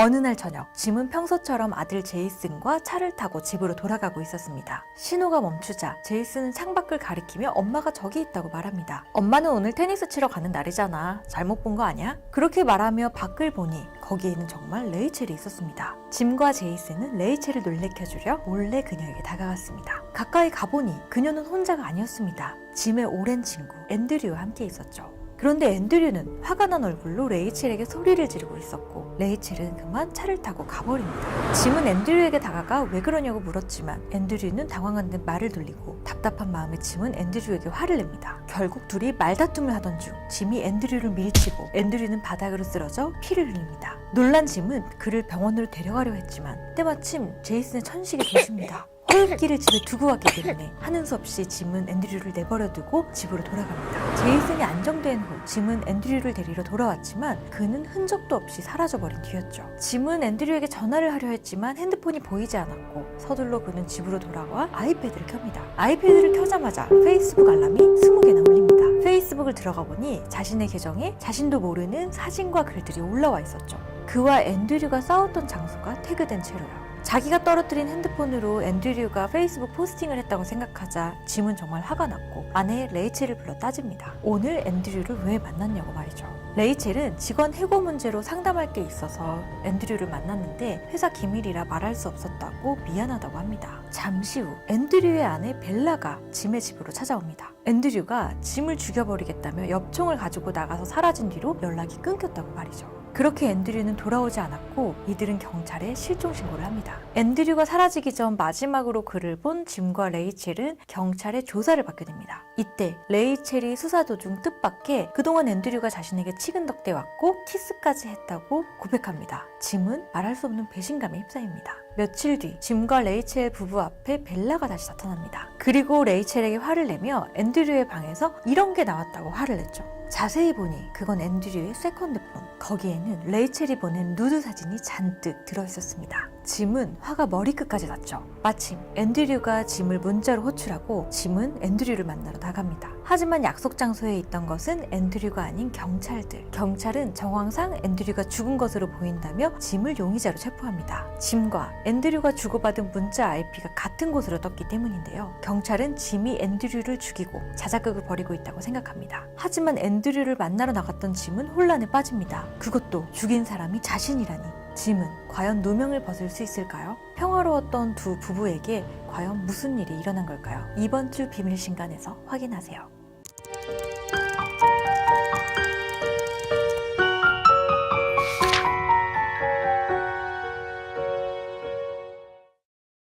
어느 날 저녁, 짐은 평소처럼 아들 제이슨과 차를 타고 집으로 돌아가고 있었습니다. 신호가 멈추자 제이슨은 창밖을 가리키며 엄마가 저기 있다고 말합니다. 엄마는 오늘 테니스 치러 가는 날이잖아. 잘못 본 거 아니야? 그렇게 말하며 밖을 보니 거기에는 정말 레이첼이 있었습니다. 짐과 제이슨은 레이첼을 놀래켜주려 몰래 그녀에게 다가갔습니다. 가까이 가보니 그녀는 혼자가 아니었습니다. 짐의 오랜 친구 앤드류와 함께 있었죠. 그런데 앤드류는 화가 난 얼굴로 레이첼에게 소리를 지르고 있었고 레이첼은 그만 차를 타고 가버립니다. 짐은 앤드류에게 다가가 왜 그러냐고 물었지만 앤드류는 당황한 듯 말을 돌리고 답답한 마음에 짐은 앤드류에게 화를 냅니다. 결국 둘이 말다툼을 하던 중 짐이 앤드류를 밀치고 앤드류는 바닥으로 쓰러져 피를 흘립니다. 놀란 짐은 그를 병원으로 데려가려 했지만 때마침 제이슨의 천식이 도집니다. 호흡기를 집에 두고 왔기 때문에 하는 수 없이 짐은 앤드류를 내버려두고 집으로 돌아갑니다. 제이슨이 안정된 후 짐은 앤드류를 데리러 돌아왔지만 그는 흔적도 없이 사라져버린 뒤였죠. 짐은 앤드류에게 전화를 하려 했지만 핸드폰이 보이지 않았고 서둘러 그는 집으로 돌아와 아이패드를 켭니다. 아이패드를 켜자마자 페이스북 알람이 20개나 울립니다. 페이스북을 들어가 보니 자신의 계정에 자신도 모르는 사진과 글들이 올라와 있었죠. 그와 앤드류가 싸웠던 장소가 태그된 채로요. 자기가 떨어뜨린 핸드폰으로 앤드류가 페이스북 포스팅을 했다고 생각하자 짐은 정말 화가 났고 아내 레이첼을 불러 따집니다. 오늘 앤드류를 왜 만났냐고 말이죠. 레이첼은 직원 해고 문제로 상담할 게 있어서 앤드류를 만났는데 회사 기밀이라 말할 수 없었다고 미안하다고 합니다. 잠시 후 앤드류의 아내 벨라가 짐의 집으로 찾아옵니다. 앤드류가 짐을 죽여버리겠다며 엽총을 가지고 나가서 사라진 뒤로 연락이 끊겼다고 말이죠. 그렇게 앤드류는 돌아오지 않았고 이들은 경찰에 실종 신고를 합니다. 앤드류가 사라지기 전 마지막으로 그를 본 짐과 레이첼은 경찰에 조사를 받게 됩니다. 이때 레이첼이 수사 도중 뜻밖의 그동안 앤드류가 자신에게 치근덕대 왔고 키스까지 했다고 고백합니다. 짐은 말할 수 없는 배신감에 휩싸입니다. 며칠 뒤 짐과 레이첼 부부 앞에 벨라가 다시 나타납니다. 그리고 레이첼에게 화를 내며 앤드류의 방에서 이런 게 나왔다고 화를 냈죠. 자세히 보니 그건 앤드류의 세컨드폰. 거기에는 레이첼이 보낸 누드 사진이 잔뜩 들어있었습니다. 짐은 화가 머리끝까지 났죠. 마침 앤드류가 짐을 문자로 호출하고 짐은 앤드류를 만나러 나갑니다. 하지만 약속 장소에 있던 것은 앤드류가 아닌 경찰들. 경찰은 정황상 앤드류가 죽은 것으로 보인다며 짐을 용의자로 체포합니다. 짐과 앤드류가 주고받은 문자 IP가 같은 곳으로 떴기 때문인데요. 경찰은 짐이 앤드류를 죽이고 자작극을 벌이고 있다고 생각합니다. 하지만 앤드류를 만나러 나갔던 짐은 혼란에 빠집니다. 그것도 죽인 사람이 자신이라니. 짐은 과연 누명을 벗을 수 있을까요? 평화로웠던 두 부부에게 과연 무슨 일이 일어난 걸까요? 이번 주 비밀신간에서 확인하세요.